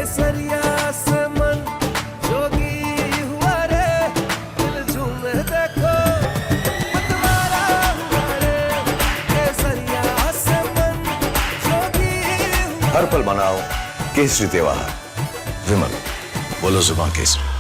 केसरिया से मन जोगी हुआ रे, दिल झूमे देखो मतवारा हुआ रे, केसरिया से मन जोगी हुआ। हर पल मनाओ केसरी त्योहार। विमल, बोलो जुबान केसरी।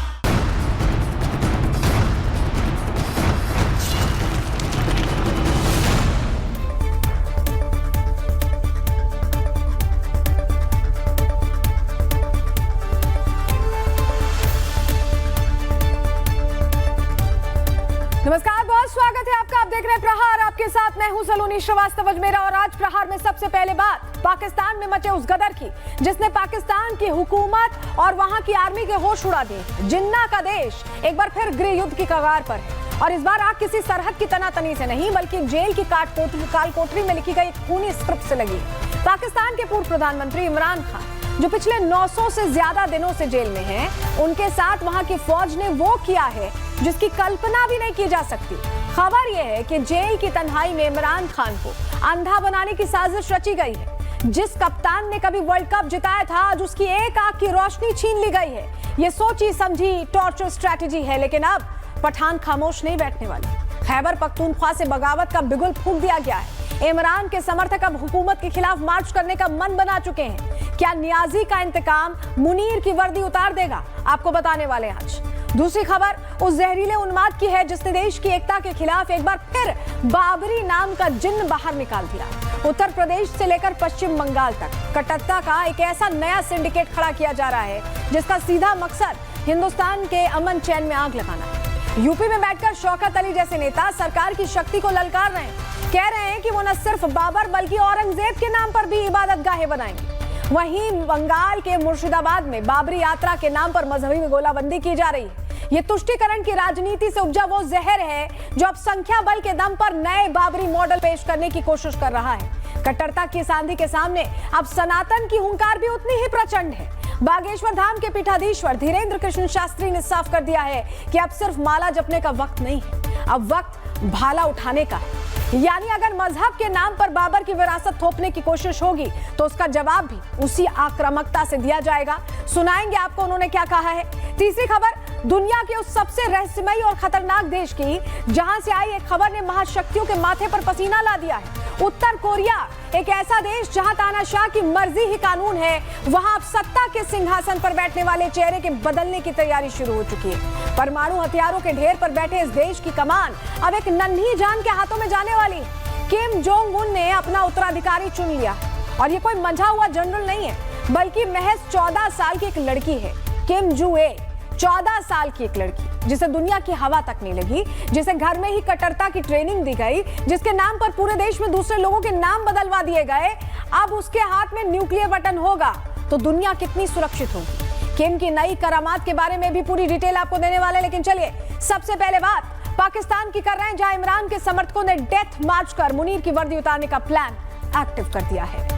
नमस्कार, बहुत स्वागत है आपका। आप देख रहे हैं प्रहार, आपके साथ मैं हूं सलोनी श्रीवास्तव अजमेरा। और आज प्रहार में सबसे पहले बात पाकिस्तान में मचे उस गदर की जिसने पाकिस्तान की हुकूमत और वहां की आर्मी के होश उड़ा दिए। जिन्ना का देश एक बार फिर गृह युद्ध की कगार पर है और इस बार आग किसी सरहद की तनातनी से नहीं बल्कि जेल की कालकोठरी में लिखी गई एक खूनी स्क्रिप्ट से लगी। पाकिस्तान के पूर्व प्रधानमंत्री इमरान खान जो पिछले 900 से ज्यादा दिनों से जेल में हैं, उनके साथ वहां की फौज ने वो किया है जिसकी कल्पना भी नहीं की जा सकती। खबर यह है कि जेल की तन्हाई में इमरान खान को अंधा बनाने की साजिश रची गई है। जिस कप्तान ने कभी वर्ल्ड कप जिताया था, आज उसकी एक आंख की रोशनी छीन ली गई है। ये सोची समझी टॉर्चर स्ट्रैटेजी है, लेकिन अब पठान खामोश नहीं बैठने वाले। खैबर पख्तूनख्वा से बगावत का बिगुल फूंक दिया गया है। इमरान के समर्थक अब हुकूमत के खिलाफ मार्च करने का मन बना चुके हैं। क्या नियाजी का इंतकाम मुनीर की वर्दी उतार देगा, आपको बताने वाले हैं आज। दूसरी खबर उस जहरीले उन्माद की है जिसने देश की एकता के खिलाफ एक बार फिर बाबरी नाम का जिन्न बाहर निकाल दिया। उत्तर प्रदेश से लेकर पश्चिम बंगाल तक कट्टरता का एक ऐसा नया सिंडिकेट खड़ा किया जा रहा है जिसका सीधा मकसद हिंदुस्तान के अमन चैन में आग लगाना है। यूपी में बैठकर शौकत अली जैसे नेता सरकार की शक्ति को ललकार रहे हैं। कह रहे हैं कि वो न सिर्फ बाबर बल्कि औरंगजेब के नाम पर भी इबादतगाहें बनाएंगे। वहीं बंगाल के मुर्शिदाबाद में बाबरी यात्रा के नाम पर मजहबी गोलाबंदी की जा रही है। ये तुष्टीकरण की राजनीति से उपजा वो जहर है जो अब संख्या बल के दम पर नए बाबरी मॉडल पेश करने की कोशिश कर रहा है। कट्टरता की सांधी के सामने अब सनातन की हुंकार भी उतनी ही प्रचंड है। बागेश्वर धाम के पीठाधीश्वर धीरेन्द्र कृष्ण शास्त्री ने साफ कर दिया है कि अब सिर्फ माला जपने का वक्त नहीं है, अब वक्त भाला उठाने का है। यानी अगर मजहब के नाम पर बाबर की विरासत थोपने की कोशिश होगी तो उसका जवाब भी उसी आक्रामकता से दिया जाएगा। सुनाएंगे आपको उन्होंने क्या कहा है। तीसरी खबर दुनिया के उस सबसे रहस्यमयी और खतरनाक देश की जहां से आई एक खबर ने महाशक्तियों के माथे पर पसीना ला दिया है। उत्तर कोरिया, एक ऐसा देश जहां तानाशाह की मर्जी ही कानून है, वहां अब सत्ता के सिंहासन पर बैठने वाले चेहरे के बदलने की तैयारी शुरू हो चुकी है। परमाणु हथियारों के ढेर पर बैठे इस देश की कमान अब एक नन्ही जान के हाथों में जाने वाली है। किम जोंग उन ने अपना उत्तराधिकारी चुन लिया और ये कोई मंझा हुआ जनरल नहीं है बल्कि महज 14 साल की एक लड़की है। किम जुए, 14 साल की एक लड़की जिसे दुनिया की हवा तक नहीं लगी, जिसे घर में ही कट्टरता की ट्रेनिंग दी गई, जिसके नाम पर पूरे देश में दूसरे लोगों के नाम बदलवा दिए गए। अब उसके हाथ में न्यूक्लियर बटन होगा तो दुनिया कितनी सुरक्षित होगी। किम की नई करामात के बारे में भी पूरी डिटेल आपको देने वाले, लेकिन चलिए सबसे पहले बात पाकिस्तान की कर रहे हैं जहां इमरान के समर्थकों ने डेथ मार्च कर मुनीर की वर्दी उतारने का प्लान एक्टिव कर दिया है।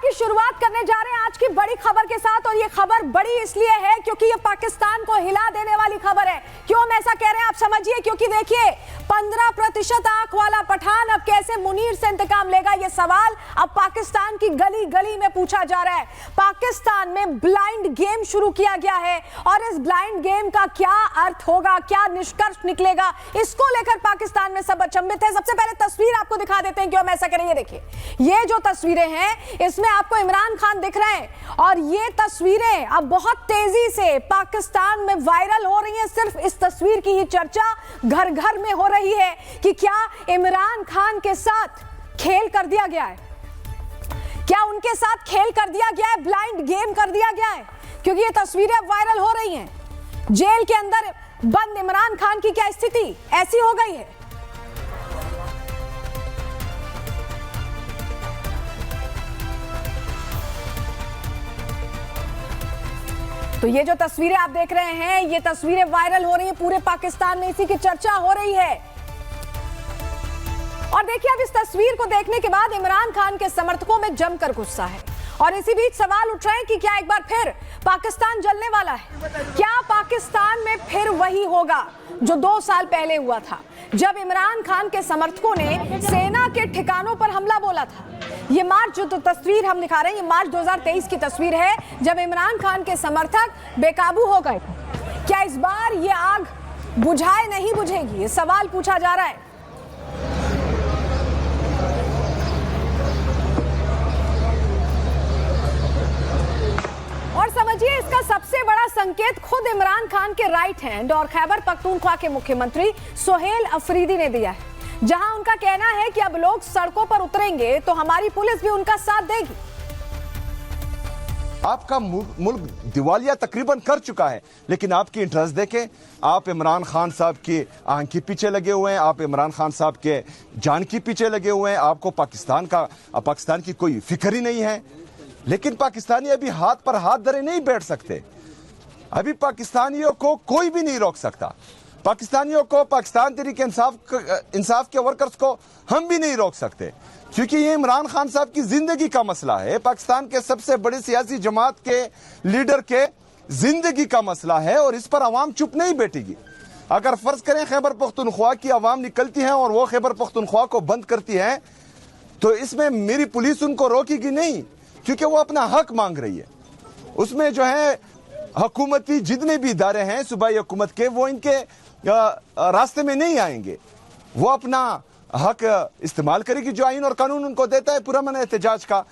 शुरुआत करने जा रहे हैं आज की बड़ी खबर के साथ और ये खबर बड़ी इसलिए है क्योंकि ये पाकिस्तान को हिला देने वाली खबर है। क्यों हम ऐसा कह रहे हैं आप समझिए, क्योंकि देखिए 15% आंख वाला पठान अब कैसे मुनीर से इंतकाम लेगा, ये सवाल अब पाकिस्तान की गली गली में पूछा जा रहा है। पाकिस्तान में ब्लाइंड गेम शुरू किया गया है और इस ब्लाइंड गेम का क्या अर्थ होगा, क्या निष्कर्ष निकलेगा, इसको लेकर पाकिस्तान में सब अचंभित है। सबसे पहले तस्वीर आपको दिखा देते हैं क्यों हम ऐसा करेंगे। देखिए ये जो तस्वीरें हैं इसमें आपको इमरान खान दिख रहे हैं और ये तस्वीरें अब बहुत तेजी से पाकिस्तान में वायरल हो रही हैं। सिर्फ इस तस्वीर की ही चर्चा घर घर में हो रही है कि क्या इमरान खान के साथ खेल कर दिया गया है, क्या उनके साथ खेल कर दिया गया है, ब्लाइंड गेम कर दिया गया है, क्योंकि ये तस्वीरें अब वायरल हो रही हैं। जेल के अंदर बंद इमरान खान की क्या स्थिति ऐसी हो गई है। तो ये जो तस्वीरें आप देख रहे हैं, ये तस्वीरें वायरल हो रही हैं पूरे पाकिस्तान में, इसी की चर्चा हो रही है। और देखिए अब इस तस्वीर को देखने के बाद इमरान खान के समर्थकों में जमकर गुस्सा है और इसी बीच सवाल उठ रहे हैं कि क्या एक बार फिर पाकिस्तान जलने वाला है? क्या पाकिस्तान में फिर वही होगा जो 2 साल पहले हुआ था, जब इमरान खान के समर्थकों ने सेना के ठिकानों पर हमला बोला था? ये मार्च, जो तस्वीर हम दिखा रहे हैं, ये मार्च 2023 की तस्वीर है, जब इमरान खान के समर्थक बेकाबू हो गए। क्या इस बार ये आग बुझाए नहीं बुझेगी? ये सवाल पूछा जा रहा है। और समझिए, इसका सबसे बड़ा संकेत खुद इमरान खान के राइट हैंड और खैबर पख्तूनख्वा के मुख्यमंत्री सोहेल अफरीदी ने दिया है, जहां उनका कहना है कि अब लोग सड़कों पर उतरेंगे तो हमारी पुलिस भी उनका साथ देगी। आपका मुल्क दिवालिया तकरीबन कर चुका है, लेकिन आपकी इंटरेस्ट देखें, आप इमरान खान साहब की आंख के पीछे लगे हुए हैं, आप इमरान खान साहब के जान के पीछे लगे हुए हैं, आपको पाकिस्तान की कोई फिक्र ही नहीं है। लेकिन पाकिस्तानी अभी हाथ पर हाथ धरे नहीं बैठ सकते। अभी पाकिस्तानियों को कोई भी नहीं रोक सकता। पाकिस्तानियों को, पाकिस्तान तहरीक इंसाफ के वर्कर्स को हम भी नहीं रोक सकते, क्योंकि ये इमरान खान साहब की जिंदगी का मसला है। पाकिस्तान के सबसे बड़ी सियासी जमात के लीडर के जिंदगी का मसला है और इस पर अवाम चुप नहीं बैठेगी। अगर फर्ज करें खैबर पख्तूनख्वा की अवाम निकलती है और वो खैबर पख्तूनख्वा को बंद करती है, तो इसमें मेरी पुलिस उनको रोकेगी नहीं, क्योंकि वो अपना हक मांग रही है। उसमें जो है हुकूमती जितने भी इदारे हैं सूबाई हुकूमत के, वो इनके रास्ते में नहीं आएंगे। वो अपना हक इस्तेमाल करेगी जो आईन और कानून उनको देता है पुरअमन एहतजाज का।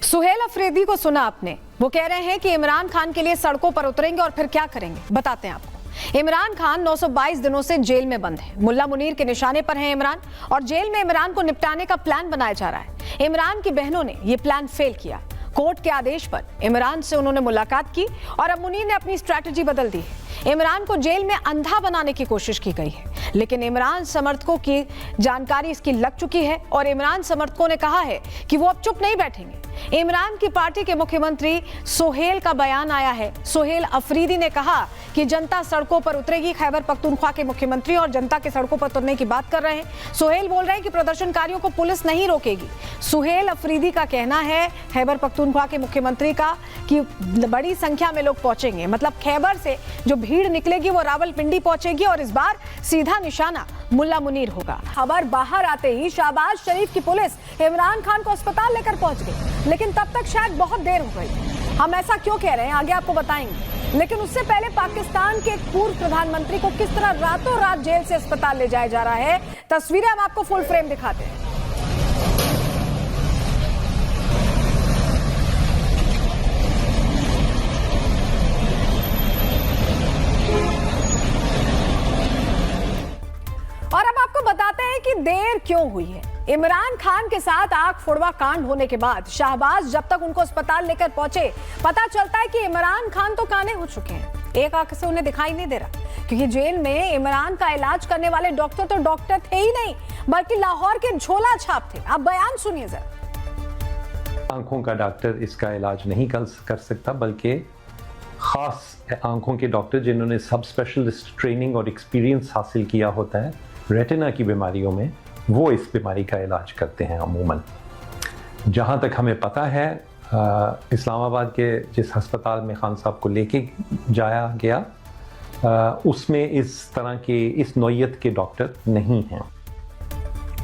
सुहेल अफरीदी को सुना आपने, वो कह रहे हैं कि इमरान खान के लिए सड़कों पर उतरेंगे और फिर क्या करेंगे, बताते हैं आपको। इमरान खान 922 दिनों से जेल में बंद है। मुल्ला मुनीर के निशाने पर है इमरान, और जेल में इमरान को निपटाने का प्लान बनाया जा रहा है। इमरान की बहनों ने यह प्लान फेल किया। कोर्ट के आदेश पर इमरान से उन्होंने मुलाकात की और अब मुनीर ने अपनी स्ट्रैटेजी बदल दी है। इमरान को जेल में अंधा बनाने की कोशिश की गई है, लेकिन इमरान समर्थकों की जानकारी इसकी लग चुकी है और इमरान समर्थकों ने कहा है कि वो अब चुप नहीं बैठेंगे। इमरान की पार्टी के मुख्यमंत्री सोहेल का बयान आया है। सोहेल अफरीदी ने कहा कि जनता सड़कों पर उतरेगी। खैबर पख्तूनख्वा के मुख्यमंत्री और जनता के सड़कों पर उतरने की बात कर रहे हैं। सोहेल बोल रहे हैं कि प्रदर्शनकारियों को पुलिस नहीं रोकेगी। सोहेल अफरीदी का कहना है, खैबर पख्तूनख्वा के मुख्यमंत्री का, कि बड़ी संख्या में लोग पहुंचेंगे, मतलब खैबर से जो भीड़ निकलेगी वो रावलपिंडी पहुंचेगी और इस बार सीधा निशाना मुल्ला मुनीर होगा। खबर बाहर आते ही शहबाज शरीफ की पुलिस इमरान खान को अस्पताल लेकर पहुंच गई, लेकिन तब तक शायद बहुत देर हो गई। हम ऐसा क्यों कह रहे हैं आगे आपको बताएंगे, लेकिन उससे पहले पाकिस्तान के पूर्व प्रधानमंत्री को किस तरह रातों रात जेल से अस्पताल ले जाया जा रहा है, तस्वीरें हम आपको फुल फ्रेम दिखाते हैं। और अब आपको बताते हैं कि देर क्यों हुई है। इमरान खान के साथ आग फोड़वा कांड होने के बाद शहबाज जब तक उनको अस्पताल लेकर पहुंचे, पता चलता है कि इमरान खान तो काने हो चुके हैं। एक आंख से उन्हें दिखाई नहीं दे रहा, क्योंकि जेल में इमरान का इलाज करने वाले डॉक्टर तो डॉक्टर थे ही नहीं, बल्कि लाहौर के झोला छाप थे। अब बयान सुनिए जरा। आंखों का डॉक्टर इसका इलाज नहीं कर सकता, बल्कि खास आंखों के डॉक्टर जिन्होंने सब स्पेशलिस्ट ट्रेनिंग और एक्सपीरियंस हासिल किया होता है रेटिना की बीमारियों में, वो इस बीमारी का इलाज करते हैं अमूमन। जहाँ तक हमें पता है, इस्लामाबाद के जिस अस्पताल में खान साहब को लेके जाया गया, उसमें इस तरह के, इस नौइयत के डॉक्टर नहीं हैं।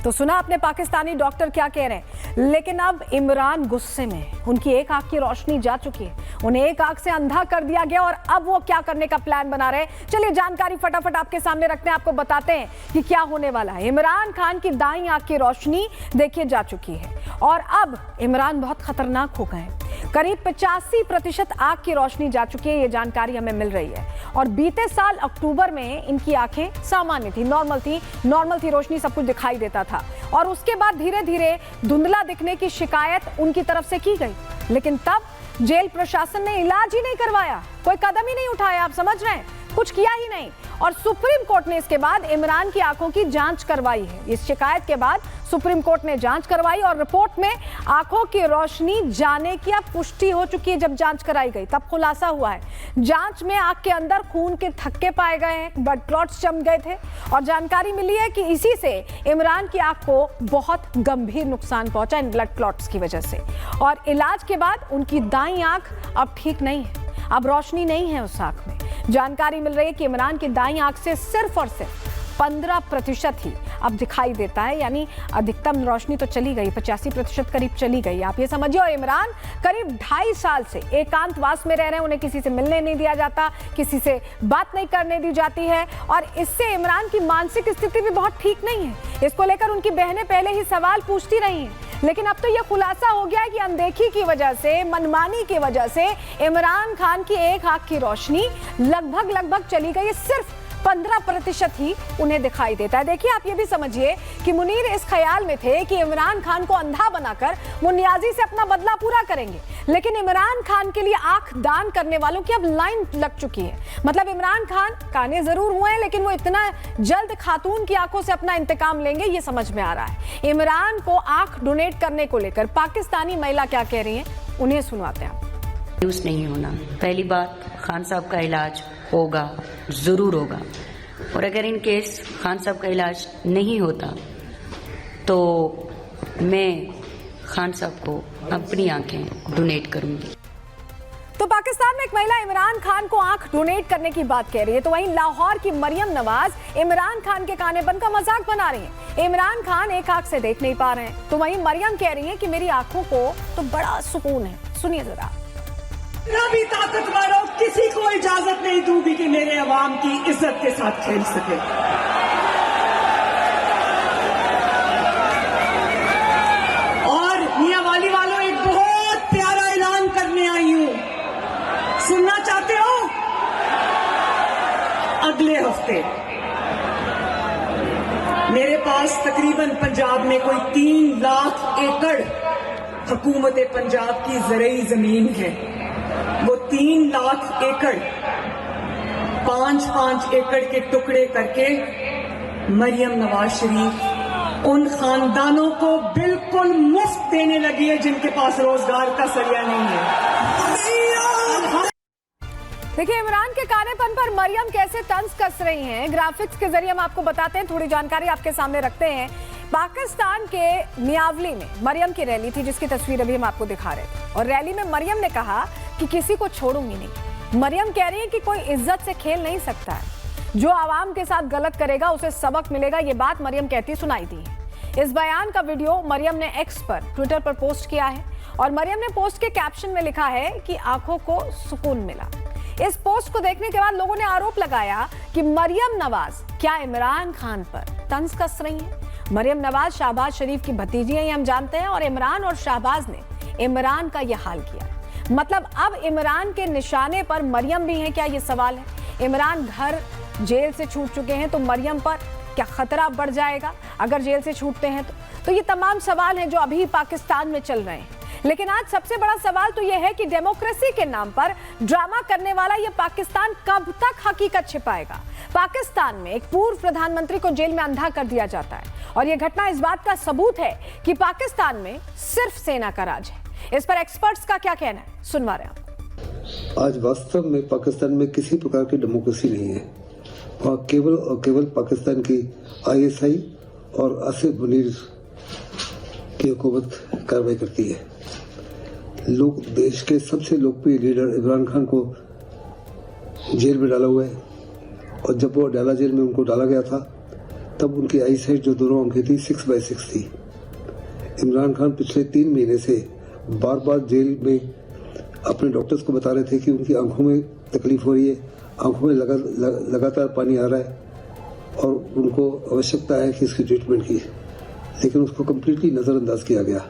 तो सुना आपने पाकिस्तानी डॉक्टर क्या कह रहे हैं, लेकिन अब इमरान गुस्से में हैं। उनकी एक आंख की रोशनी जा चुकी है, उन्हें एक आंख से अंधा कर दिया गया और अब वो क्या करने का प्लान बना रहे हैं। चलिए जानकारी फटाफट आपके सामने रखते हैं, आपको बताते हैं कि क्या होने वाला है। इमरान खान की दाईं आंख की रोशनी देखिए जा चुकी है और अब इमरान बहुत खतरनाक हो गए हैं। करीब 85% आंख की रोशनी जा चुकी है, ये जानकारी हमें मिल रही है। और बीते साल अक्टूबर में इनकी आंखें सामान्य थी, नॉर्मल थी रोशनी, सब कुछ दिखाई देता था। और उसके बाद धीरे धीरे धुंधला दिखने की शिकायत उनकी तरफ से की गई, लेकिन तब जेल प्रशासन ने इलाज ही नहीं करवाया, कोई कदम ही नहीं उठाया। आप समझ रहे हैं, कुछ किया ही नहीं। और सुप्रीम कोर्ट ने इसके बाद इमरान की आंखों की जांच करवाई है। इस शिकायत के बाद सुप्रीम कोर्ट ने जांच करवाई और रिपोर्ट में आंखों की रोशनी जाने की अब पुष्टि हो चुकी है। जब जांच कराई गई तब खुलासा हुआ है, जांच में आंख के अंदर खून के थक्के पाए गए हैं, ब्लड क्लॉट्स जम गए थे और जानकारी मिली है कि इसी से इमरान की आंख को बहुत गंभीर नुकसान पहुंचा इन ब्लड क्लॉट्स की वजह से। और इलाज के बाद उनकी दाईं आंख अब ठीक नहीं है, अब रोशनी नहीं है उस आंख में। जानकारी मिल रही है कि इमरान की दाईं आंख से सिर्फ और सिर्फ 15% ही अब दिखाई देता है, यानी अधिकतम रोशनी तो चली गई, 85% करीब चली गई, आप ये समझिए। और इमरान करीब 2.5 साल से एकांतवास में रह रहे हैं, उन्हें किसी से मिलने नहीं दिया जाता, किसी से बात नहीं करने दी जाती है और इससे इमरान की मानसिक स्थिति भी बहुत ठीक नहीं है। इसको लेकर उनकी बहनें पहले ही सवाल पूछती रही हैं, लेकिन अब तो यह खुलासा हो गया है कि अनदेखी की वजह से, मनमानी की वजह से इमरान खान की एक आंख की रोशनी लगभग चली गई। सिर्फ 15% ही उन्हें दिखाई देता है। देखिए, आप ये भी समझिए कि मुनीर इस ख्याल में थे कि इमरान खान को अंधा बनाकर वो नियाजी से अपना बदला पूरा करेंगे, लेकिन इमरान खान के लिए आंख दान करने वालों की अब लाइन लग चुकी है। मतलब इमरान खान काने जरूर हुए हैं, लेकिन वो इतना जल्द खातून की आंखों से अपना इंतकाम लेंगे ये समझ में आ रहा है। इमरान को आंख डोनेट करने को लेकर पाकिस्तानी महिला क्या कह रही है, उन्हें सुनवाते हैं। यूज नहीं होना, पहली बात, खान साहब का इलाज होगा, जरूर होगा, और अगर इन केस खान साहब का इलाज नहीं होता तो मैं खान साहब को अपनी आंखें डोनेट करूंगी। तो पाकिस्तान में एक महिला इमरान खान को आंख डोनेट करने की बात कह रही है, तो वहीं लाहौर की मरियम नवाज इमरान खान के कानेपन का मजाक बना रही हैं। इमरान खान एक आंख से देख नहीं पा रहे हैं, तो वहीं मरियम कह रही है कि मेरी आंखों को तो बड़ा सुकून है। सुनिए जरा। मैं भी ताकतवर और किसी को इजाजत नहीं दूंगी कि मेरे अवाम की इज्जत के साथ खेल सके। और मियां वाली वालों, एक बहुत प्यारा ऐलान करने आई हूं, सुनना चाहते हो? अगले हफ्ते मेरे पास तकरीबन पंजाब में कोई 3 लाख एकड़ हुकूमत पंजाब की ज़रई जमीन है। वो 3 लाख एकड़ 5-5 एकड़ के टुकड़े करके मरियम नवाज शरीफ उन खानदानों को बिल्कुल मुफ्त देने लगी है जिनके पास रोजगार का सरिया नहीं है। देखिए, इमरान के कानेपन पर मरियम कैसे तंज कस रही हैं, ग्राफिक्स के जरिए हम आपको बताते हैं, थोड़ी जानकारी आपके सामने रखते हैं। पाकिस्तान के मियावली में मरियम की रैली थी, जिसकी तस्वीर अभी हम आपको दिखा रहे थे, और रैली में मरियम ने कहा कि किसी को छोड़ूंगी नहीं। मरियम कह रही है कि कोई इज्जत से खेल नहीं सकता है, जो आवाम के साथ गलत करेगा उसे सबक मिलेगा। ये बात मरियम कहती सुनाई दी है। इस बयान का वीडियो मरियम ने एक्स पर, ट्विटर पर पोस्ट किया है और मरियम ने पोस्ट के कैप्शन में लिखा है कि आंखों को सुकून मिला। इस पोस्ट को देखने के बाद लोगों ने आरोप लगाया कि मरियम नवाज क्या इमरान खान पर तंज कस रही हैं। मरियम नवाज शहबाज शरीफ की भतीजी हैं, ये हम जानते हैं, और इमरान और शहबाज ने इमरान का यह हाल किया। मतलब अब इमरान के निशाने पर मरियम भी हैं क्या, ये सवाल है। इमरान घर जेल से छूट चुके हैं, तो मरियम पर क्या खतरा बढ़ जाएगा अगर जेल से छूटते हैं तो ये तमाम सवाल हैं जो अभी पाकिस्तान में चल रहे हैं। लेकिन आज सबसे बड़ा सवाल तो यह है कि डेमोक्रेसी के नाम पर ड्रामा करने वाला यह पाकिस्तान कब तक हकीकत छिपाएगा। पाकिस्तान में एक पूर्व प्रधानमंत्री को जेल में अंधा कर दिया जाता है और यह घटना इस बात का सबूत है कि पाकिस्तान में सिर्फ सेना का राज है। इस पर एक्सपर्ट्स का क्या कहना है, सुनवा रहे हैं। आज वास्तव में पाकिस्तान में किसी प्रकार की डेमोक्रेसी नहीं है। वहाँ केवल और केवल पाकिस्तान की ISI और आसिफ मुनीर की हुकूमत कार्रवाई करती है। लोग देश के सबसे लोकप्रिय लीडर इमरान खान को जेल में डाला हुआ है, और जब वो डाला जेल में उनको डाला गया था तब उनकी आईसाइट जो दोनों आंखें थी 6/6 थी। इमरान खान पिछले 3 महीने से बार बार जेल में अपने डॉक्टर्स को बता रहे थे कि उनकी आंखों में तकलीफ हो रही है, आंखों में लगातार पानी आ रहा है और उनको आवश्यकता है कि इसकी ट्रीटमेंट की, लेकिन उसको कम्प्लीटली नजरअंदाज किया गया।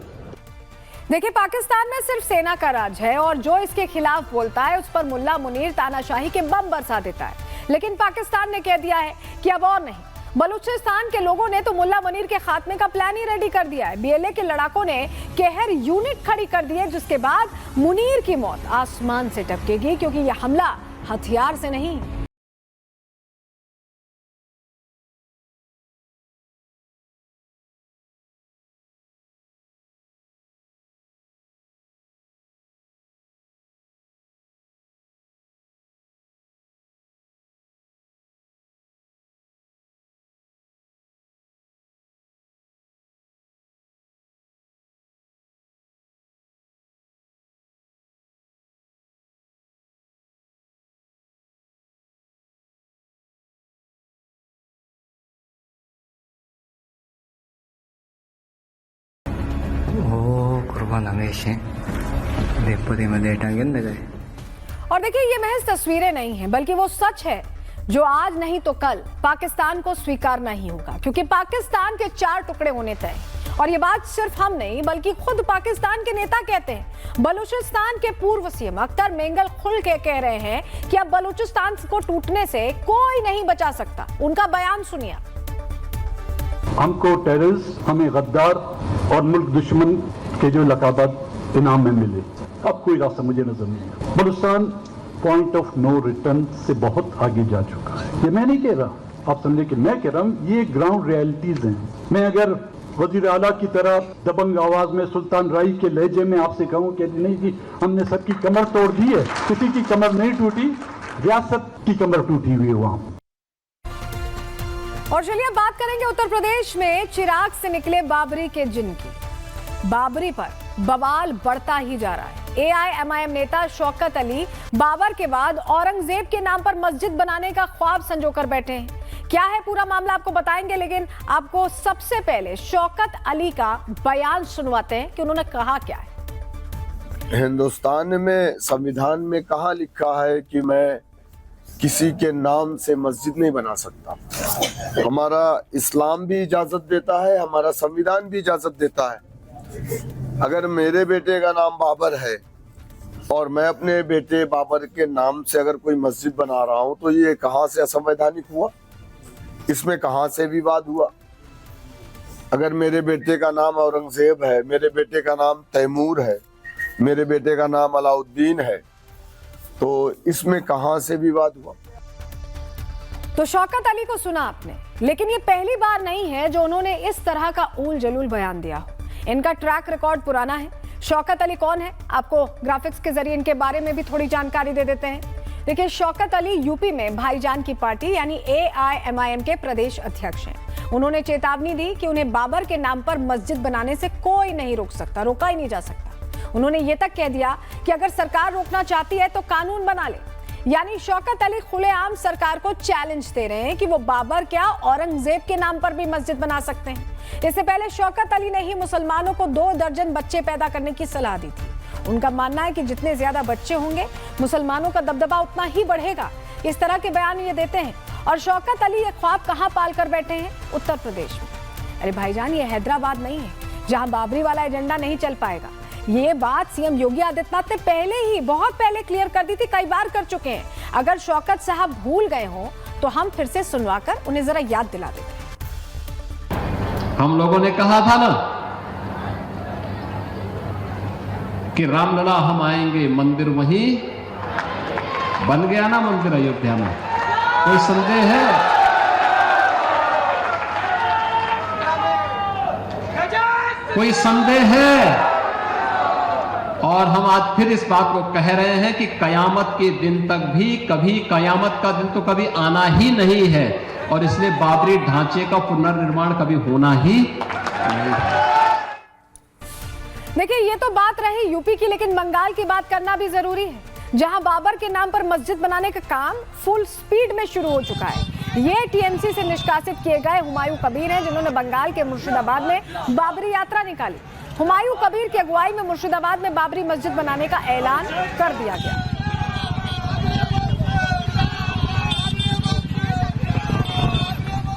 देखिए, पाकिस्तान में सिर्फ सेना का राज है और जो इसके खिलाफ बोलता है उस पर मुल्ला मुनीर तानाशाही के बम बरसा देता है। लेकिन पाकिस्तान ने कह दिया है कि अब और नहीं। बलूचिस्तान के लोगों ने तो मुल्ला मुनीर के खात्मे का प्लान ही रेडी कर दिया है। BLA के लड़ाकों ने कहर यूनिट खड़ी कर दी है, जिसके बाद मुनीर की मौत आसमान से टपकेगी, क्योंकि यह हमला हथियार से नहीं पैसे डेपोमध्ये टांगेन ना काय. और देखिए ये महज तस्वीरें नहीं हैं बल्कि वो सच है जो आज नहीं तो कल पाकिस्तान को स्वीकारना ही होगा, क्योंकि पाकिस्तान के 4 टुकड़े होने तय। और ये बात सिर्फ हम नहीं बल्कि खुद पाकिस्तान के नेता कहते हैं। बलूचिस्तान के पूर्व सीएम अख्तर मेंगल खुल के कह रहे हैं कि अब बलूचिस्तान को टूटने से कोई नहीं बचा सकता। उनका बयान सुनिए। हमको टेररिस्ट, हमें गद्दार और मुल्क दुश्मन के जो लकाबत इनाम में मिले, अब कोई रास्ता मुझे नजर नहीं है। Balochistan point of no return से बहुत आगे जा चुका है। ये मैं नहीं कह रहा, आप समझे कि मैं कह रहा हूँ, ये ग्राउंड रियलिटीज हैं। मैं अगर वजीर आला की तरह दबंग आवाज में सुल्तान राई के लहजे में आपसे कहूँ कि नहीं जी हमने सबकी कमर तोड़ दी है, किसी की कमर नहीं टूटी, रियासत की कमर टूटी हुई है वहां। और चलिए बात करेंगे उत्तर प्रदेश में चिराग से निकले बाबरी के जिन की। बाबरी पर बवाल बढ़ता ही जा रहा है। AIMIM नेता शौकत अली बाबर के बाद औरंगजेब के नाम पर मस्जिद बनाने का ख्वाब संजोकर बैठे हैं। क्या है पूरा मामला आपको बताएंगे, लेकिन आपको सबसे पहले शौकत अली का बयान सुनवाते हैं कि उन्होंने कहा क्या है। हिंदुस्तान में संविधान में कहाँ लिखा है कि मैं किसी के नाम से मस्जिद नहीं बना सकता। हमारा इस्लाम भी इजाजत देता है, हमारा संविधान भी इजाजत देता है। अगर मेरे बेटे का नाम बाबर है और मैं अपने बेटे बाबर के नाम से अगर कोई मस्जिद बना रहा हूं तो ये कहां से असंवैधानिक हुआ, इसमें कहां से विवाद हुआ। अगर मेरे बेटे का नाम औरंगजेब है, मेरे बेटे का नाम तैमूर है, मेरे बेटे का नाम अलाउद्दीन है, तो इसमें कहां से विवाद हुआ। तो शौकत अली को सुना आपने, लेकिन ये पहली बार नहीं है जो उन्होंने इस तरह का ऊल जलूल बयान दिया हो। इनका ट्रैक रिकॉर्ड पुराना है। शौकत अली कौन है, आपको ग्राफिक्स के जरिए इनके बारे में भी थोड़ी जानकारी दे देते हैं। देखिए, शौकत अली यूपी में भाईजान की पार्टी यानी AIMIM के प्रदेश अध्यक्ष हैं। उन्होंने चेतावनी दी कि उन्हें बाबर के नाम पर मस्जिद बनाने से कोई नहीं रोक सकता, रोका ही नहीं जा सकता। उन्होंने ये तक कह दिया कि अगर सरकार रोकना चाहती है तो कानून बना ले। यानी शौकत अली खुलेआम सरकार को चैलेंज दे रहे हैं कि वो बाबर क्या औरंगजेब के नाम पर भी मस्जिद बना सकते हैं। इससे पहले शौकत अली ने ही मुसलमानों को 2 दर्जन बच्चे पैदा करने की सलाह दी थी। उनका मानना है कि जितने ज्यादा बच्चे होंगे मुसलमानों का दबदबा उतना ही बढ़ेगा। इस तरह के बयान ये देते हैं। और शौकत अली ये ख्वाब कहां पाल कर बैठे हैं? उत्तर प्रदेश में। अरे भाईजान, ये हैदराबाद नहीं है जहां बाबरी वाला एजेंडा नहीं चल पाएगा। ये बात सीएम योगी आदित्यनाथ ने पहले ही बहुत पहले क्लियर कर दी थी, कई बार कर चुके हैं। अगर शौकत साहब भूल गए हो तो हम फिर से सुनवाकर उन्हें जरा याद दिला देते हैं। हम लोगों ने कहा था ना कि रामलला हम आएंगे, मंदिर वहीं बन गया ना, मंदिर अयोध्या में। कोई संदेह है? कोई संदेह है? और हम आज फिर इस बात को कह रहे हैं कि कयामत के दिन तक भी कभी, कयामत का दिन तो कभी आना ही नहीं है, और इसलिए बाबरी ढांचे का पुनर्निर्माण कभी होना ही नहीं है। देखिए, ये तो बात रही यूपी की, लेकिन बंगाल की बात करना भी जरूरी है, जहां बाबर के नाम पर मस्जिद बनाने का काम फुल स्पीड में शुरू हो चुका है। ये टीएमसी से निष्कासित किए गए हुमायूं कबीर हैं, जिन्होंने बंगाल के मुर्शिदाबाद में बाबरी यात्रा निकाली। हुमायूं कबीर की अगुवाई में मुर्शिदाबाद में बाबरी मस्जिद बनाने का ऐलान कर दिया गया।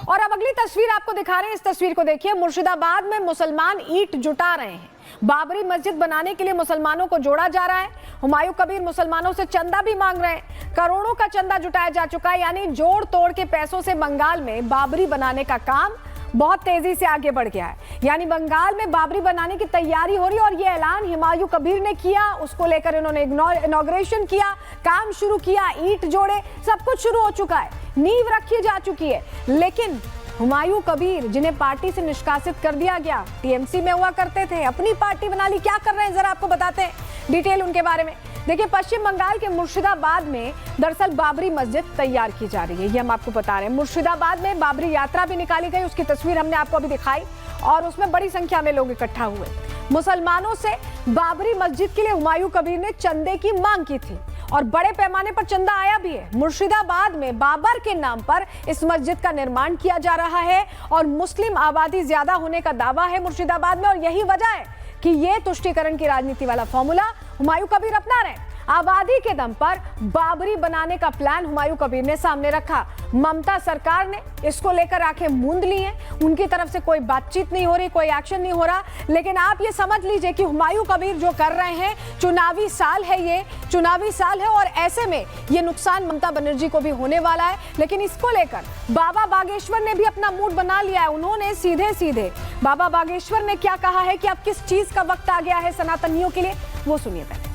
और अब अगली तस्वीर आपको दिखा रहे हैं, इस तस्वीर को देखिए। मुर्शिदाबाद में मुसलमान ईंट जुटा रहे हैं। बाबरी मस्जिद बनाने के लिए मुसलमानों को जोड़ा जा रहा है। हुमायूं कबीर मुसलमानों से चंदा भी मांग रहे हैं। करोड़ों का चंदा जुटाया जा चुका है, यानी जोड़ तोड़ के पैसों से बंगाल में बाबरी बनाने का काम बहुत तेजी से आगे बढ़ गया है। यानी बंगाल में बाबरी बनाने की तैयारी हो रही है, और ये ऐलान हुमायूं कबीर ने किया। उसको लेकर इन्होंने इनॉग्रेशन किया, काम शुरू किया, ईंट जोड़े, सब कुछ शुरू हो चुका है, नींव रखी जा चुकी है। लेकिन हुमायूं कबीर, जिन्हें पार्टी से निष्कासित कर दिया गया, टीएमसी में हुआ करते थे, अपनी पार्टी बना ली। क्या कर रहे हैं जरा आपको बताते हैं डिटेल उनके बारे में। देखिए, पश्चिम बंगाल के मुर्शिदाबाद में दरअसल बाबरी मस्जिद तैयार की जा रही है, ये हम आपको बता रहे हैं। मुर्शिदाबाद में बाबरी यात्रा भी निकाली गई, उसकी तस्वीर हमने आपको अभी दिखाई, और उसमें बड़ी संख्या में लोग इकट्ठा हुए। मुसलमानों से बाबरी मस्जिद के लिए हुमायूं कबीर ने चंदे की मांग की थी, और बड़े पैमाने पर चंदा आया भी है। मुर्शिदाबाद में बाबर के नाम पर इस मस्जिद का निर्माण किया जा रहा है, और मुस्लिम आबादी ज्यादा होने का दावा है मुर्शिदाबाद में, और यही वजह है कि ये तुष्टीकरण की राजनीति वाला फॉर्मूला हुमायूं कबीर अपना रहे। आबादी के दम पर बाबरी बनाने का प्लान हुमायूं कबीर ने सामने रखा। ममता सरकार ने इसको लेकर आंखें मूंद ली हैं, उनकी तरफ से कोई बातचीत नहीं हो रही, कोई एक्शन नहीं हो रहा। लेकिन आप ये समझ लीजिए कि हुमायूं कबीर जो कर रहे हैं, चुनावी साल है, ये चुनावी साल है और ऐसे में ये नुकसान ममता बनर्जी को भी होने वाला है। लेकिन इसको लेकर बाबा बागेश्वर ने भी अपना मूड बना लिया है। उन्होंने सीधे सीधे बाबा बागेश्वर ने क्या कहा है कि अब किस चीज का वक्त आ गया है सनातनियों के लिए, वो सुनिए पहले।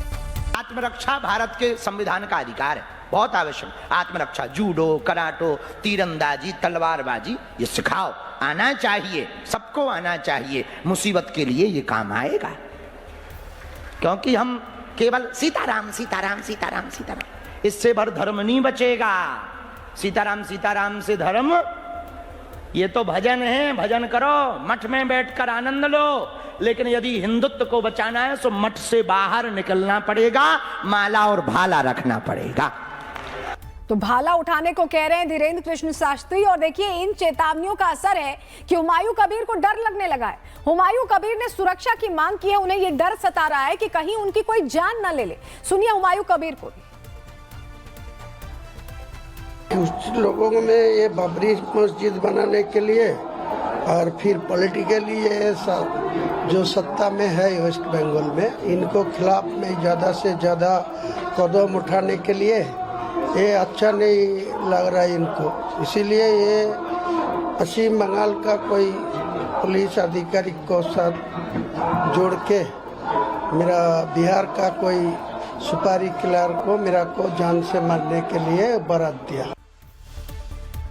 आत्मरक्षा भारत के संविधान का अधिकार है, बहुत आवश्यक। आत्मरक्षा, जूडो, कराटो, तीरंदाजी, तलवारबाजी, ये सिखाओ, आना चाहिए, सबको आना चाहिए। मुसीबत के लिए ये काम आएगा, क्योंकि हम केवल सीताराम सीताराम सीताराम सीताराम, इससे भर धर्म नहीं बचेगा। सीताराम सीताराम से धर्म, ये तो भजन है, भजन करो, मठ में बैठकर आनंद लो। लेकिन यदि हिंदुत्व को बचाना है तो मठ से बाहर निकलना पड़ेगा, माला और भाला रखना पड़ेगा। तो भाला उठाने को कह रहे हैं धीरेन्द्र कृष्ण शास्त्री। और देखिए, इन चेतावनियों का असर है कि हुमायूं कबीर को डर लगने लगा है। हुमायूं कबीर ने सुरक्षा की मांग की है, उन्हें यह डर सता रहा है कि कहीं उनकी कोई जान ना ले ले। सुनिए हुमायूं कबीर को। कुछ लोगों में ये बाबरी मस्जिद बनाने के लिए और फिर पॉलिटिकली ये जो सत्ता में है वेस्ट बंगाल में, इनको खिलाफ में ज़्यादा से ज़्यादा कदम उठाने के लिए ये अच्छा नहीं लग रहा है इनको। इसीलिए ये पश्चिम बंगाल का कोई पुलिस अधिकारी को साथ जोड़ के मेरा बिहार का कोई सुपारी किलर को मेरा को जान से मारने के लिए बरात दिया।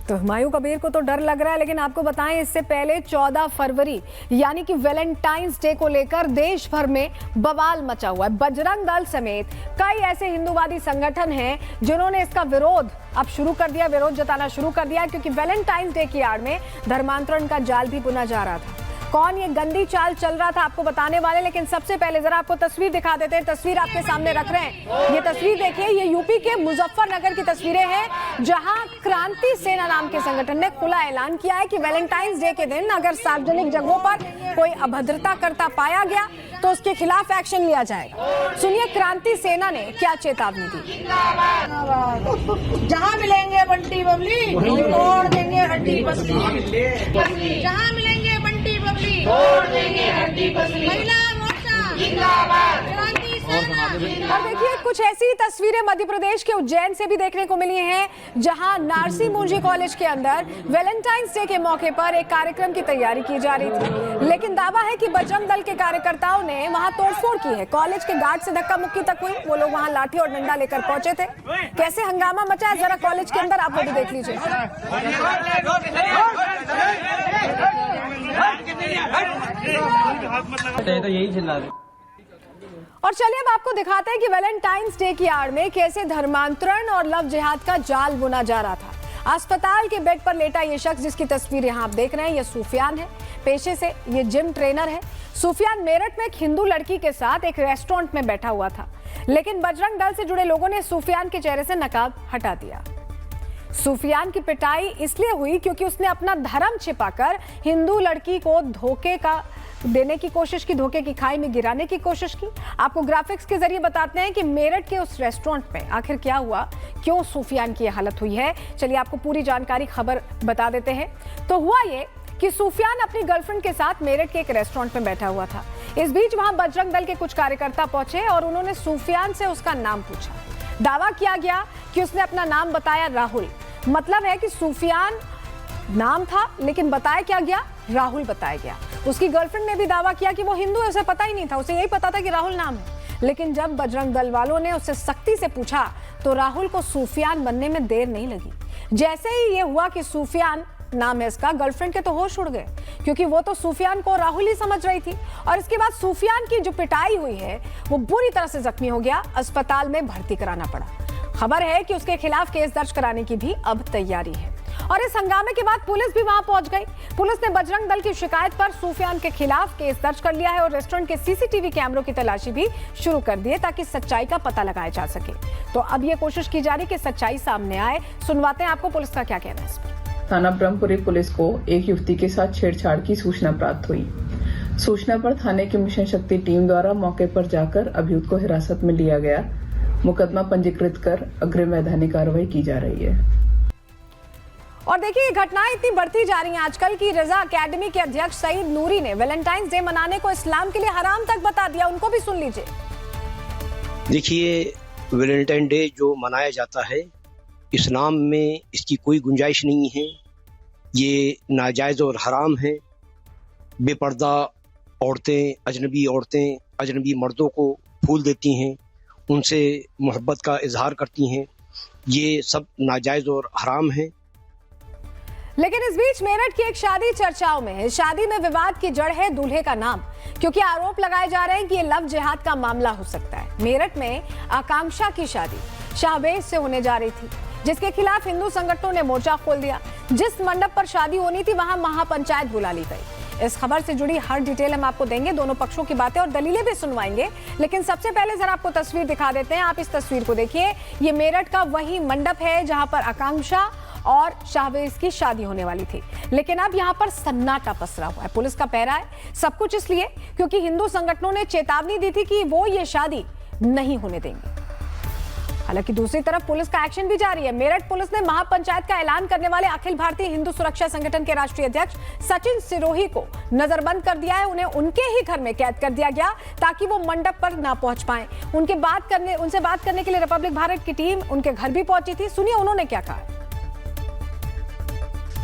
तो हुमायूं कबीर को तो डर लग रहा है। लेकिन आपको बताएं, इससे पहले 14 फरवरी यानी कि वैलेंटाइंस डे को लेकर देश भर में बवाल मचा हुआ है। बजरंग दल समेत कई ऐसे हिंदूवादी संगठन हैं जिन्होंने इसका विरोध अब शुरू कर दिया, विरोध जताना शुरू कर दिया, क्योंकि वैलेंटाइंस डे की आड़ में धर्मांतरण का जाल भी बुना जा रहा था। कौन ये गंदी चाल चल रहा था आपको बताने वाले, लेकिन सबसे पहले जरा आपको तस्वीर दिखा देते हैं। तस्वीर आपके सामने रख रहे हैं, ये तस्वीर देखिए, ये यूपी के मुजफ्फरनगर की तस्वीरें हैं, जहां क्रांति सेना नाम के संगठन ने खुला ऐलान किया है कि वैलेंटाइंस डे के दिन अगर सार्वजनिक जगहों पर कोई अभद्रता करता पाया गया तो उसके खिलाफ एक्शन लिया जाएगा। सुनिए क्रांति सेना ने क्या चेतावनी दी। जहाँ मिलेंगे बंटी बबली तोड़ देंगे हड्डी पसली, जहाँ मिलेंगे बंटी बबली तोड़ देंगे हड्डी पसली। महिला मोर्चा जिंदाबाद, क्रांति सेना। और देखिए, कुछ ऐसी तस्वीरें मध्य प्रदेश के उज्जैन से भी देखने को मिली हैं, जहां नारसी मुंजी कॉलेज के अंदर वैलेंटाइंस डे के मौके पर एक कार्यक्रम की तैयारी की जा रही थी। लेकिन दावा है कि बजरंग दल के कार्यकर्ताओं ने वहां तोड़फोड़ की है। कॉलेज के गार्ड से धक्का मुक्की तक हुई, वो लोग वहां लाठी और डंडा लेकर पहुंचे थे। कैसे हंगामा मचा है जरा कॉलेज के अंदर, आप वो भी देख लीजिए। तो यही चिल्ला रहे। और चलिए अब आपको दिखाते हैं कि वैलेंटाइंस डे की आड़ में कैसे धर्मांतरण और लव जिहाद का जाल बुना जा रहा था। अस्पताल के बेड पर लेटा ये शख्स जिसकी तस्वीर यहाँ आप देख रहे हैं, ये सूफियान है, पेशे से ये जिम ट्रेनर है। सूफियान मेरठ में एक हिंदू लड़की के साथ एक रेस्टोरेंट में बैठा हुआ था, लेकिन बजरंग दल से जुड़े लोगों ने सूफियान के चेहरे से नकाब हटा दिया। सूफियान की पिटाई इसलिए हुई क्योंकि उसने अपना धर्म छिपाकर हिंदू लड़की को धोखे का देने की कोशिश की, धोखे की खाई में गिराने की कोशिश की। आपको ग्राफिक्स के जरिए बताते हैं कि मेरठ के उस रेस्टोरेंट में आखिर क्या हुआ, क्यों सूफियान की हालत हुई है। चलिए आपको पूरी जानकारी खबर बता देते हैं। तो हुआ ये कि सूफियान अपनी गर्लफ्रेंड के साथ मेरठ के एक रेस्टोरेंट में बैठा हुआ था। इस बीच वहां बजरंग दल के कुछ कार्यकर्ता पहुंचे और उन्होंने सूफियान से उसका नाम पूछा। दावा किया गया कि उसने अपना नाम बताया राहुल। मतलब है कि सूफियान नाम था, लेकिन बताया क्या गया, राहुल बताया गया। उसकी गर्लफ्रेंड ने भी दावा किया कि वो हिंदू है, उसे पता ही नहीं था, उसे यही पता था कि राहुल नाम है। लेकिन जब बजरंग दल वालों ने उससे सख्ती से पूछा तो राहुल को सूफियान बनने में देर नहीं लगी। जैसे ही ये हुआ कि सूफियान नाम है इसका, गर्लफ्रेंड के तो होश उड़ गए, क्योंकि वो तो सूफियान को राहुल ही समझ रही थी। और इसके बाद सूफियान की जो पिटाई हुई है वो बुरी तरह से जख्मी हो गया, अस्पताल में भर्ती कराना पड़ा। खबर है कि उसके खिलाफ केस दर्ज कराने की भी अब तैयारी है। और इस हंगामे के बाद पुलिस भी वहां पहुंच गई। पुलिस ने बजरंग दल की शिकायत पर सूफियान के खिलाफ केस दर्ज कर लिया है और रेस्टोरेंट के सीसीटीवी कैमरों की तलाशी भी शुरू कर दी है ताकि सच्चाई का पता लगाया जा सके। तो अब ये कोशिश की जा रही कि सच्चाई सामने आए। सुनवाते हैं आपको पुलिस का क्या कहना है इस पर। थाना ब्रह्मपुरी पुलिस को एक युवती के साथ छेड़छाड़ की सूचना प्राप्त हुई। सूचना पर थाने की मिशन शक्ति टीम द्वारा मौके पर जाकर अभियुक्त को हिरासत में लिया गया। मुकदमा पंजीकृत कर अग्रिम वैधानिक कार्रवाई की जा रही है। और देखिए, ये घटनाएं इतनी बढ़ती जा रही हैं आजकल की रजा अकेडमी के अध्यक्ष सईद नूरी ने वैलेंटाइंस डे मनाने को इस्लाम के लिए हराम तक बता दिया। उनको भी सुन लीजिए। देखिए, वैलेंटाइन डे जो मनाया जाता है, इस्लाम में इसकी कोई गुंजाइश नहीं है। ये नाजायज़ और हराम है। बेपर्दा औरतें, अजनबी मर्दों को फूल देती हैं, उनसे मोहब्बत का इजहार करती हैं। ये सब नाजायज़ और हराम है। लेकिन इस बीच मेरठ की एक शादी चर्चाओं में है। शादी में विवाद की जड़ है दूल्हे का नाम, क्योंकि आरोप लगाए जा रहे हैं कि ये लव जिहाद का मामला हो सकता है। मेरठ में आकांक्षा की शादी शाहबेज से होने जा रही थी, जिसके खिलाफ हिंदू संगठनों ने मोर्चा खोल दिया। जिस मंडप पर शादी होनी थी वहां महापंचायत बुला ली गई। इस खबर से जुड़ी हर डिटेल हम आपको देंगे, दोनों पक्षों की बातें और दलीलें भी सुनवाएंगे। लेकिन सबसे पहले जरा आपको तस्वीर दिखा देते हैं। आप इस तस्वीर को देखिए। ये मेरठ का वही मंडप है जहां पर आकांक्षा और शाहबेज की शादी होने वाली थी। लेकिन अब यहां पर सन्नाटा पसरा हुआ है। पुलिस का पहरा है। सब कुछ इसलिए क्योंकि हिंदू संगठनों ने चेतावनी दी थी कि वो ये शादी नहीं होने देंगे। हालांकि दूसरी तरफ पुलिस का एक्शन भी जारी है। मेरठ पुलिस ने महापंचायत का ऐलान करने वाले अखिल भारतीय हिंदू सुरक्षा संगठन के राष्ट्रीय अध्यक्ष सचिन सिरोही को नजरबंद कर दिया है। उन्हें उनके ही घर में कैद कर दिया गया ताकि वो मंडप पर ना पहुंच पाए। उनसे बात करने के लिए रिपब्लिक भारत की टीम उनके घर भी पहुंची थी। सुनिए उन्होंने क्या कहा।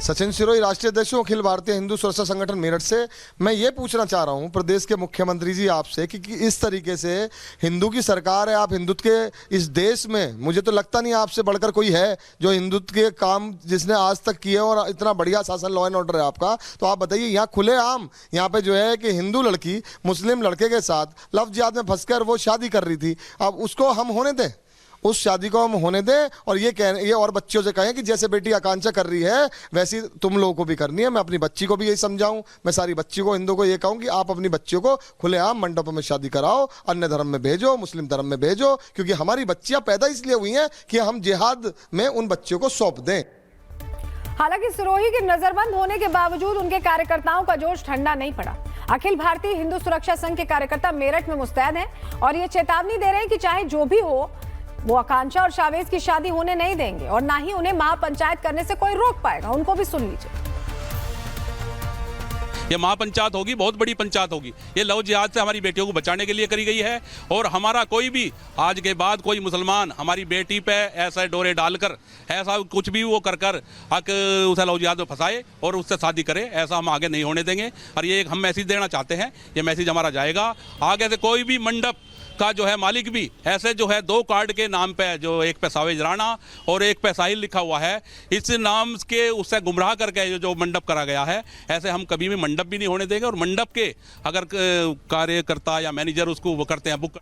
सचिन सिरोही, राष्ट्रीय अध्यक्ष अखिल भारतीय हिंदू सुरक्षा संगठन मेरठ से। मैं ये पूछना चाह रहा हूँ प्रदेश के मुख्यमंत्री जी आपसे कि इस तरीके से हिंदू की सरकार है, आप हिंदुत्व के इस देश में, मुझे तो लगता नहीं आपसे बढ़कर कोई है जो हिंदुत्व के काम जिसने आज तक किए और इतना बढ़िया शासन लॉ एंड ऑर्डर है आपका। तो आप बताइए, यहाँ खुलेआम यहाँ पे जो है कि हिंदू लड़की मुस्लिम लड़के के साथ लव जिहाद में फंसकर वो शादी कर रही थी। अब उसको हम होने दें, उस शादी को हम होने दें और ये और बच्चों से कहें कि जैसे बेटी आकांक्षा कर रही है वैसी तुम लोगों को भी करनी है। मैं अपनी बच्ची को भी यही समझाऊं, मैं सारी बच्ची को, हिंदू को ये कहूं कि आप अपनी बच्चियों को खुलेआम मंडपों में शादी कराओ, अन्य धर्म में भेजो, मुस्लिम धर्म में भेजो, क्योंकि हमारी बच्चियां पैदा इसलिए हुई हैं कि हम जिहाद में उन बच्चियों को सौंप दें। हालांकि सिरोही के नजरबंद होने के बावजूद उनके कार्यकर्ताओं का जोश ठंडा नहीं पड़ा। अखिल भारतीय हिंदू सुरक्षा संघ के कार्यकर्ता मेरठ में मुस्तैद हैं और ये चेतावनी दे रहे हैं कि चाहे जो भी हो, वो आकांक्षा और शाहबेज की शादी होने नहीं देंगे और ना ही उन्हें महापंचायत करने से कोई रोक पाएगा। उनको भी सुन लीजिए। ये महापंचायत होगी, बहुत बड़ी पंचायत होगी। ये लव जिहाद से हमारी बेटियों को बचाने के लिए करी गई है और हमारा कोई भी आज के बाद कोई मुसलमान हमारी बेटी पे ऐसा डोरे डालकर ऐसा कुछ भी वो कर उसे लव जिहाद में फंसाए और उससे शादी करे, ऐसा हम आगे नहीं होने देंगे। और ये एक हम मैसेज देना चाहते हैं, ये मैसेज हमारा जाएगा आगे से। कोई भी मंडप का जो है मालिक भी ऐसे जो है 2 कार्ड के नाम पे, जो एक पे सावेज राणा और एक पे साहिल लिखा हुआ है, इस नाम के उससे गुमराह करके जो मंडप करा गया है, ऐसे हम कभी भी मंडप भी नहीं होने देंगे। और मंडप के अगर कार्यकर्ता या मैनेजर उसको वो करते हैं बुक।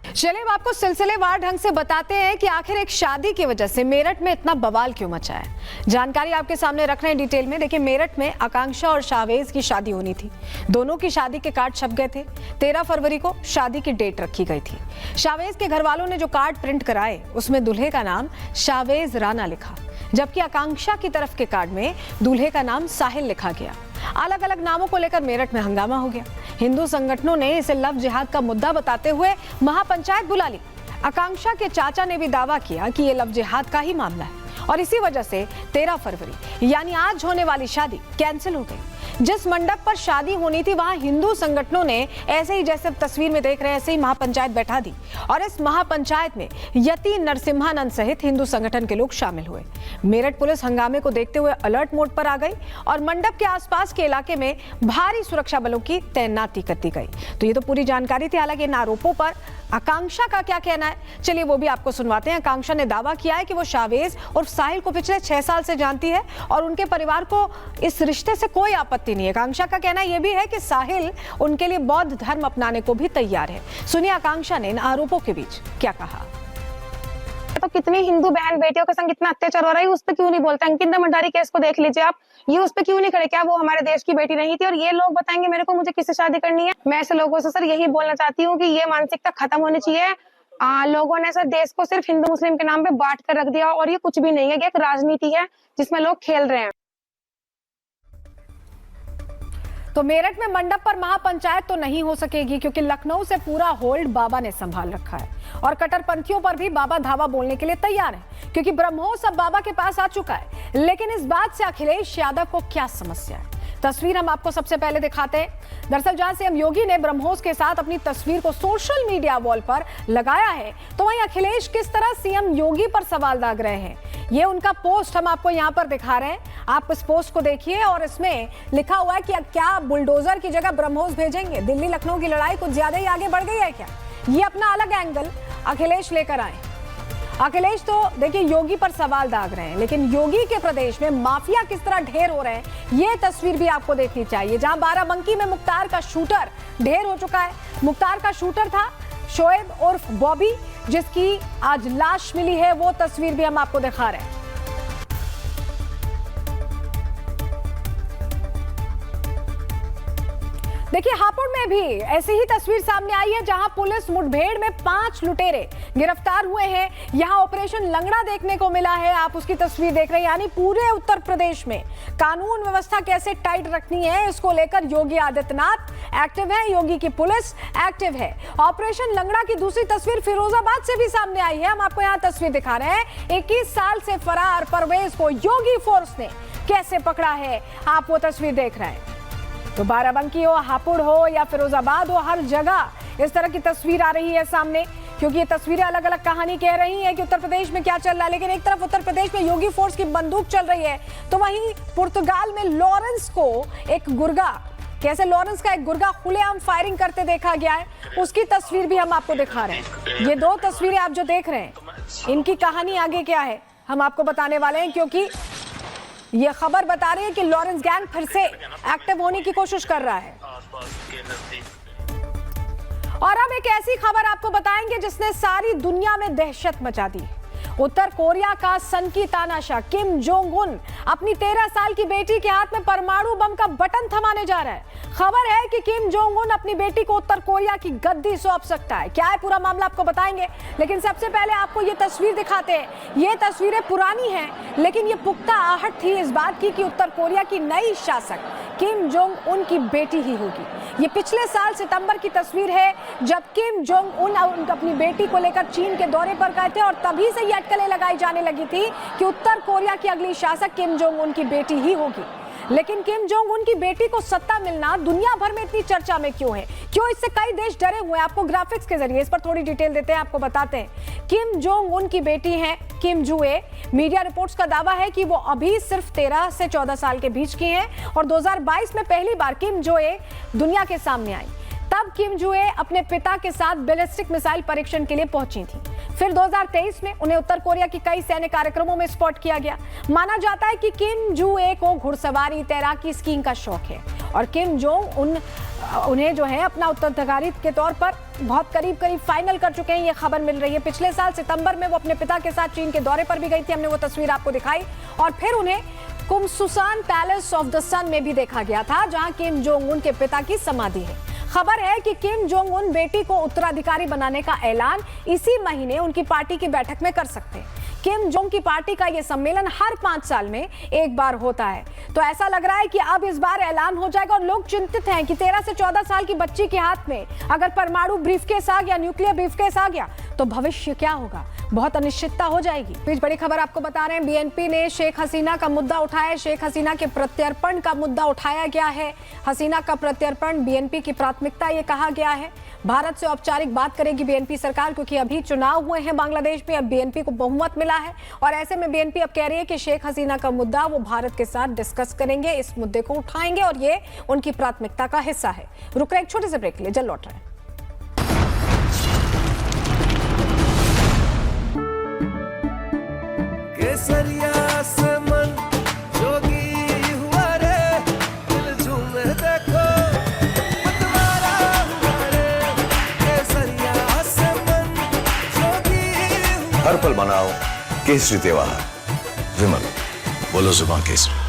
चलिए, आपको सिलसिलेवार ढंग से बताते हैं कि आखिर एक शादी की वजह से मेरठ में इतना बवाल क्यों मचा है। जानकारी आपके सामने रख रहे हैं डिटेल में। देखिए, मेरठ में आकांक्षा और शाहबेज की शादी होनी थी। दोनों की शादी के कार्ड छप गए थे। 13 फरवरी को शादी की डेट रखी गई थी। शाहबेज के घर वालों ने जो कार्ड प्रिंट कराए उसमें दूल्हे का नाम शाहबेज राणा लिखा, जबकि आकांक्षा की तरफ के कार्ड में दूल्हे का नाम साहिल लिखा गया। अलग अलग नामों को लेकर मेरठ में हंगामा हो गया। हिंदू संगठनों ने इसे लव जिहाद का मुद्दा बताते हुए महापंचायत बुला ली। आकांक्षा के चाचा ने भी दावा किया कि ये लव जिहाद का ही मामला है और इसी वजह से 13 फरवरी यानी आज होने वाली शादी कैंसिल हो गई। जिस मंडप पर शादी होनी थी वहां हिंदू संगठनों ने ऐसे ही, जैसे तस्वीर में देख रहे हैं, ऐसे ही महापंचायत बैठा दी और इस महापंचायत में यति नरसिम्हानंद सहित हिंदू संगठन के लोग शामिल हुए। मेरठ पुलिस हंगामे को देखते हुए अलर्ट मोड पर आ गई और मंडप के आसपास के इलाके में भारी सुरक्षा बलों की तैनाती कर दी गई। तो ये तो पूरी जानकारी थी। हालांकि इन आरोपों पर आकांक्षा का क्या कहना है, चलिए वो भी आपको सुनवाते हैं। आकांक्षा ने दावा किया है कि वो शाहबेज और साहिल को पिछले 6 साल से जानती है और उनके परिवार को इस रिश्ते से कोई आपत्ति नहीं है। आकांक्षा का कहना यह भी है कि साहिल उनके लिए बौद्ध धर्म अपनाने को भी तैयार है। सुनिए आकांक्षा ने इन आरोपों के बीच क्या कहा। तो कितनी हिंदू बहन बेटियों के संग कितना अत्याचार हो रहा है, उस पर क्यों नहीं बोलता। अंकित दमनदारी केस को देख लीजिए आप, ये उस पर क्यों नहीं खड़े। क्या वो हमारे देश की बेटी नहीं थी और ये लोग बताएंगे मेरे को मुझे किससे शादी करनी है। मैं ऐसे लोगों से सर यही बोलना चाहती हूँ कि ये मानसिकता खत्म होनी चाहिए। लोगों ने सर देश को सिर्फ हिंदू मुस्लिम के नाम पे बांट कर रख दिया और ये कुछ भी नहीं है, ये एक राजनीति है जिसमें लोग खेल रहे हैं। तो मेरठ में मंडप पर महापंचायत तो नहीं हो सकेगी, क्योंकि लखनऊ से पूरा होल्ड बाबा ने संभाल रखा है और कट्टरपंथियों पर भी बाबा धावा बोलने के लिए तैयार है, क्योंकि ब्रह्मोस अब बाबा के पास आ चुका है। लेकिन इस बात से अखिलेश यादव को क्या समस्या है? तस्वीर हम आपको सबसे पहले दिखाते हैं। दरअसल जहां सीएम योगी ने ब्रह्मोस के साथ अपनी तस्वीर को सोशल मीडिया वॉल पर लगाया है, तो वहीं अखिलेश किस तरह सीएम योगी पर सवाल दाग रहे हैं, ये उनका पोस्ट हम आपको यहां पर दिखा रहे हैं। आप इस पोस्ट को देखिए और इसमें लिखा हुआ है कि अब क्या बुलडोजर की जगह ब्रह्मोस भेजेंगे? दिल्ली लखनऊ की लड़ाई कुछ ज्यादा ही आगे बढ़ गई है क्या? ये अपना अलग एंगल अखिलेश लेकर आए। अखिलेश तो देखिए योगी पर सवाल दाग रहे हैं, लेकिन योगी के प्रदेश में माफिया किस तरह ढेर हो रहे हैं, ये तस्वीर भी आपको देखनी चाहिए। जहां बाराबंकी में मुख्तार का शूटर ढेर हो चुका है। मुख्तार का शूटर था शोएब उर्फ बॉबी, जिसकी आज लाश मिली है, वो तस्वीर भी हम आपको दिखा रहे हैं। देखिए हापुड़ में भी ऐसी ही तस्वीर सामने आई है, जहां पुलिस मुठभेड़ में 5 लुटेरे गिरफ्तार हुए हैं। यहां ऑपरेशन लंगड़ा देखने को मिला है, आप उसकी तस्वीर देख रहे हैं। यानी पूरे उत्तर प्रदेश में कानून व्यवस्था कैसे टाइट रखनी है, इसको लेकर योगी आदित्यनाथ एक्टिव है, योगी की पुलिस एक्टिव है। ऑपरेशन लंगड़ा की दूसरी तस्वीर फिरोजाबाद से भी सामने आई है, हम आपको यहाँ तस्वीर दिखा रहे हैं। 21 साल से फरार परवेज को योगी फोर्स ने कैसे पकड़ा है, आप वो तस्वीर देख रहे हैं। तो बाराबंकी हो, हापुड़ हो या फिरोजाबाद हो, हर जगह इस तरह की तस्वीर आ रही है सामने, क्योंकि ये तस्वीरें अलग अलग कहानी कह रही हैं कि उत्तर प्रदेश में क्या चल रहा है। लेकिन एक तरफ उत्तर प्रदेश में योगी फोर्स की बंदूक चल रही है, तो वहीं पुर्तगाल में लॉरेंस को एक गुर्गा, कैसे लॉरेंस का एक गुर्गा खुलेआम फायरिंग करते देखा गया है, उसकी तस्वीर भी हम आपको दिखा रहे हैं। ये 2 तस्वीरें आप जो देख रहे हैं, इनकी कहानी आगे क्या है हम आपको बताने वाले हैं, क्योंकि ये खबर बता रही है कि लॉरेंस गैंग फिर से एक्टिव होने की कोशिश कर रहा है। और अब एक ऐसी खबर आपको बताएंगे जिसने सारी दुनिया में दहशत मचा दी। उत्तर कोरिया का सनकी तानाशाह किम जोंग उन अपनी 13 साल की बेटी के हाथ में परमाणु बम का बटन थमाने जा रहा है। खबर है कि किम जोंग उन अपनी बेटी को उत्तर कोरिया की गद्दी सौंप सकता है। क्या है पूरा मामला आपको बताएंगे, लेकिन सबसे पहले आपको ये तस्वीर दिखाते हैं। ये तस्वीरें पुरानी हैं, लेकिन ये पुख्ता आहट थी इस बात की कि उत्तर कोरिया की नई शासक किम जोंग उन की बेटी ही होगी। ये पिछले साल सितंबर की तस्वीर है, जब किम जोंग उन अपनी बेटी को लेकर चीन के दौरे पर गए थे और तभी से ये अटकलें लगाई जाने लगी थी कि उत्तर कोरिया की अगली शासक किम जोंग उन की बेटी ही होगी। लेकिन किम जोंग उन की बेटी को सत्ता मिलना दुनिया भर में इतनी चर्चा में क्यों है, क्यों इससे कई देश डरे हुए हैं? आपको ग्राफिक्स के जरिए इस पर थोड़ी डिटेल देते हैं, आपको बताते हैं। किम जोंग उन की बेटी है किम जुए। मीडिया रिपोर्ट्स का दावा है कि वो अभी सिर्फ 13 से 14 साल के बीच की हैं और 2022 में पहली बार किम जुए दुनिया के सामने आई। तब किम जुए अपने पिता के साथ बैलिस्टिक मिसाइल परीक्षण के लिए पहुंची थी। फिर 2023 में उन्हें उत्तर कोरिया की कई सैन्य कार्यक्रमों में स्पॉट किया गया। माना जाता है कि किम जुए को घुड़सवारी, तैराकी, स्कीइंग का शौक है और किम जोंग उन्हें जो है अपना उत्तराधिकारी के तौर पर बहुत करीब फाइनल कर चुके हैं, ये खबर मिल रही है। पिछले साल सितंबर में वो अपने पिता के साथ चीन के दौरे पर भी गई थी, हमने वो तस्वीर आपको दिखाई। और फिर उन्हें कुमसुसान पैलेस ऑफ द सन में भी देखा गया था, जहां किम जोंग उन के पिता की समाधि है। खबर है कि किम जोंग उन बेटी को उत्तराधिकारी बनाने का ऐलान इसी महीने उनकी पार्टी की बैठक में कर सकते हैं। किम जोंग की पार्टी का यह सम्मेलन हर 5 साल में एक बार होता है, तो ऐसा लग रहा है कि अब इस बार ऐलान हो जाएगा। और लोग चिंतित हैं कि 13 से 14 साल की बच्ची के हाथ में अगर परमाणु ब्रीफकेस आ गया, न्यूक्लियर ब्रीफकेस आ गया, तो भविष्य क्या होगा, बहुत अनिश्चितता हो जाएगी। बीच बड़ी खबर आपको बता रहे हैं, बीएनपी ने शेख हसीना का मुद्दा उठाया। शेख हसीना के प्रत्यर्पण का मुद्दा उठाया गया है। हसीना का प्रत्यर्पण बीएनपी की प्राथमिकता, ये कहा गया है। भारत से औपचारिक बात करेगी बीएनपी सरकार, क्योंकि अभी चुनाव हुए हैं बांग्लादेश में, अब बीएनपी को बहुमत मिला है और ऐसे में बीएनपी अब कह रही है कि शेख हसीना का मुद्दा वो भारत के साथ डिस्कस करेंगे, इस मुद्दे को उठाएंगे और ये उनकी प्राथमिकता का हिस्सा है। रुक रहे एक छोटे से ब्रेक के लिए, जल्द लौट रहे हैं। केसरिया से मन जोगी हुआ रे, दिल झूमे देखो मतवारा हुआ रे। केसरिया से मन जोगी हुआ। हर पल मनाओ केसरी त्योहार। विमल, बोलो जुबान केसरी।